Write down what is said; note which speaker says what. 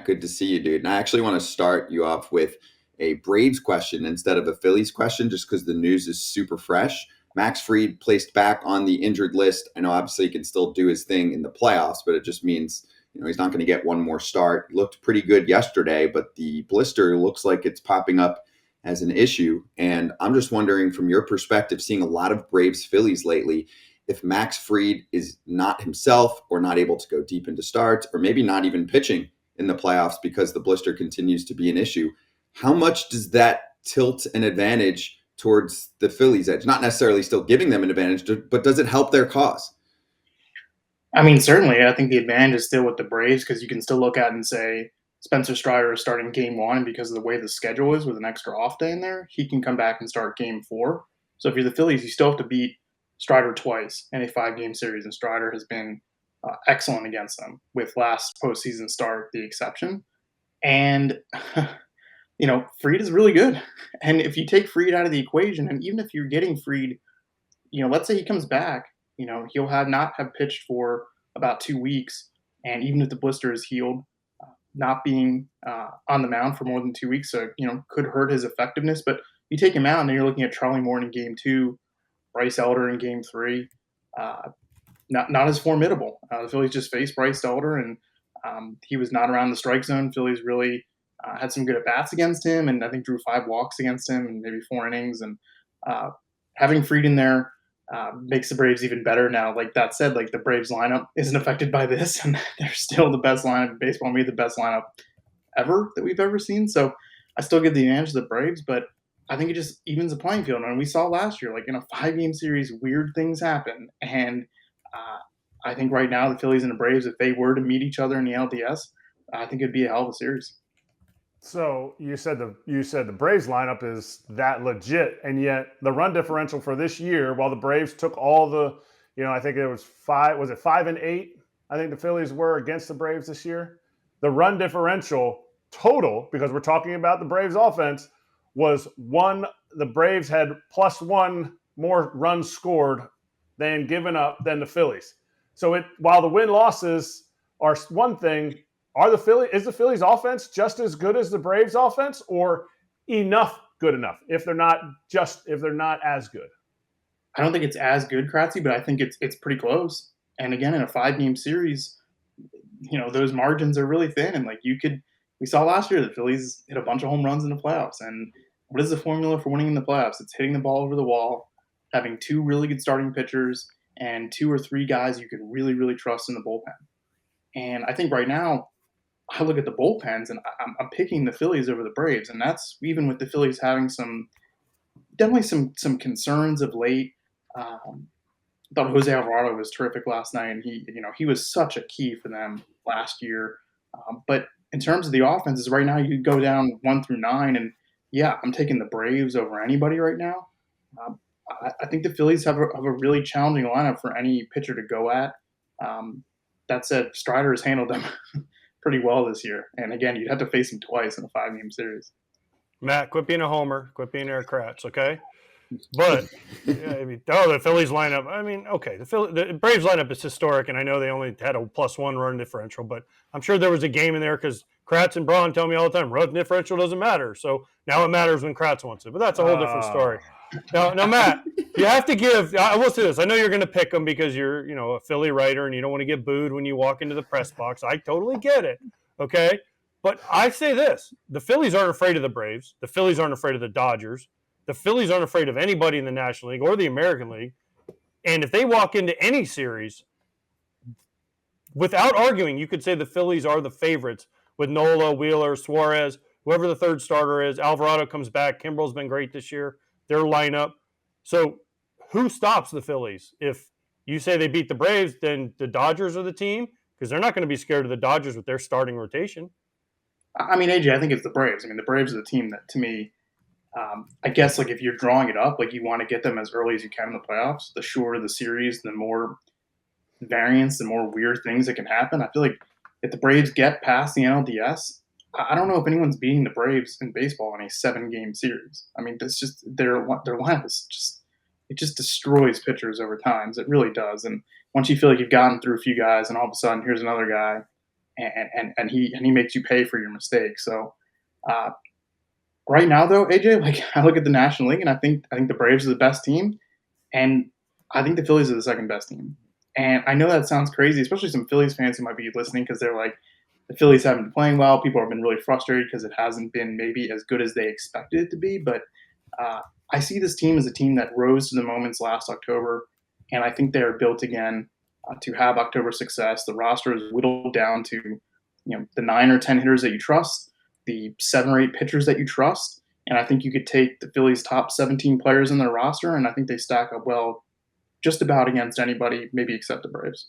Speaker 1: Matt. Good to see you, dude. And I actually want to start you off with a Braves question instead of a Phillies question, just because the news is super fresh. Max Fried placed back on the injured list. I know obviously he can still do his thing in the playoffs, but it just means he's not going to get one more start. He looked pretty good yesterday, but the blister looks like it's popping up as an issue. And I'm just wondering, from your perspective, seeing a lot of Braves Phillies lately, if Max Fried is not himself or not able to go deep into starts or maybe not even pitching in the playoffs because the blister continues to be an issue, how much does that tilt an advantage towards the Phillies' edge? Not necessarily still giving them an advantage, but does it help their cause?
Speaker 2: I mean, certainly, I think the advantage is still with the Braves because you can still look at it and say Spencer Strider is starting game one because of the way the schedule is with an extra off day in there. He can come back and start game four. So if you're the Phillies, you still have to beat Strider twice in a 5-game series, and Strider has been excellent against them, with last postseason start the exception. And Fried is really good. And if you take Fried out of the equation, and even if you're getting Fried, let's say he comes back, he'll not have pitched for about 2 weeks, and even if the blister is healed, not being on the mound for more than 2 weeks, so could hurt his effectiveness. But you take him out, and then you're looking at Charlie Morton in game two, Bryce Elder in game three. Not as formidable. The Phillies just faced Bryce Elder, and he was not around the strike zone. Phillies really had some good at bats against him, and I think drew 5 walks against him and maybe 4 innings. And having Fried in there makes the Braves even better now. Like that said, like the Braves lineup isn't affected by this, and they're still the best lineup in baseball, maybe the best lineup ever that we've ever seen. So I still give the advantage to the Braves, but I think it just evens the playing field. And we saw last year, like in a 5-game series, weird things happen. And I think right now the Phillies and the Braves, if they were to meet each other in the LDS, I think it'd be a hell of a series.
Speaker 3: So you said the Braves lineup is that legit, and yet the run differential for this year, while the Braves took all the, I think it was 5-8? I think the Phillies were against the Braves this year. The run differential total, because we're talking about the Braves offense, was one. The Braves had +1 more runs scored than given up than the Phillies. So while the win-losses are one thing, is the Phillies offense just as good as the Braves offense, or good enough if they're not as good?
Speaker 2: I don't think it's as good, Kratzy, but I think it's pretty close. And again, in a 5-game series, those margins are really thin. And we saw last year the Phillies hit a bunch of home runs in the playoffs. And what is the formula for winning in the playoffs? It's hitting the ball over the wall, having 2 really good starting pitchers, and 2 or 3 guys you can really, really trust in the bullpen. And I think right now, I look at the bullpens, and I'm picking the Phillies over the Braves, and that's even with the Phillies having definitely some concerns of late. I thought Jose Alvarado was terrific last night, and he was such a key for them last year. But in terms of the offenses, right now you go down 1 through 9, and yeah, I'm taking the Braves over anybody right now. I think the Phillies have a really challenging lineup for any pitcher to go at. That said, Strider has handled them pretty well this year. And again, you'd have to face him twice in a 5-game series.
Speaker 4: Matt, quit being a homer. Quit being Eric Kratz, okay? But the Phillies lineup. I mean, okay, the Braves lineup is historic, and I know they only had a +1 run differential, but I'm sure there was a game in there because Kratz and Braun tell me all the time run differential doesn't matter. So now it matters when Kratz wants it, but that's a whole different story. Now, Matt, you have to give. I will say this: I know you're going to pick them because you're, a Philly writer, and you don't want to get booed when you walk into the press box. I totally get it. Okay, but I say this: the Phillies aren't afraid of the Braves. The Phillies aren't afraid of the Dodgers. The Phillies aren't afraid of anybody in the National League or the American League. And if they walk into any series, without arguing, you could say the Phillies are the favorites with Nola, Wheeler, Suarez, whoever the third starter is. Alvarado comes back. Kimbrel's been great this year. Their lineup. So who stops the Phillies? If you say they beat the Braves, then the Dodgers are the team, because they're not going to be scared of the Dodgers with their starting rotation.
Speaker 2: I mean, AJ, I think it's the Braves. I mean, the Braves are the team that, to me, I guess, if you're drawing it up, you want to get them as early as you can in the playoffs. The shorter the series, the more variance, the more weird things that can happen. I feel like if the Braves get past the NLDS, I don't know if anyone's beating the Braves in baseball in a 7-game series. I mean, that's just their lineup is just destroys pitchers over times. It really does. And once you feel like you've gotten through a few guys, and all of a sudden here's another guy, and he makes you pay for your mistakes. So uh, right now, though, AJ, like I look at the National League, and I think the Braves are the best team, and I think the Phillies are the second best team. And I know that sounds crazy, especially some Phillies fans who might be listening because they're like, the Phillies haven't been playing well. People have been really frustrated because it hasn't been maybe as good as they expected it to be. But uh, I see this team as a team that rose to the moments last October, and I think they are built again to have October success. The roster is whittled down to, the 9 or 10 hitters that you trust, the 7 or 8 pitchers that you trust, and I think you could take the Phillies' top 17 players in their roster, and I think they stack up well just about against anybody, maybe except the Braves.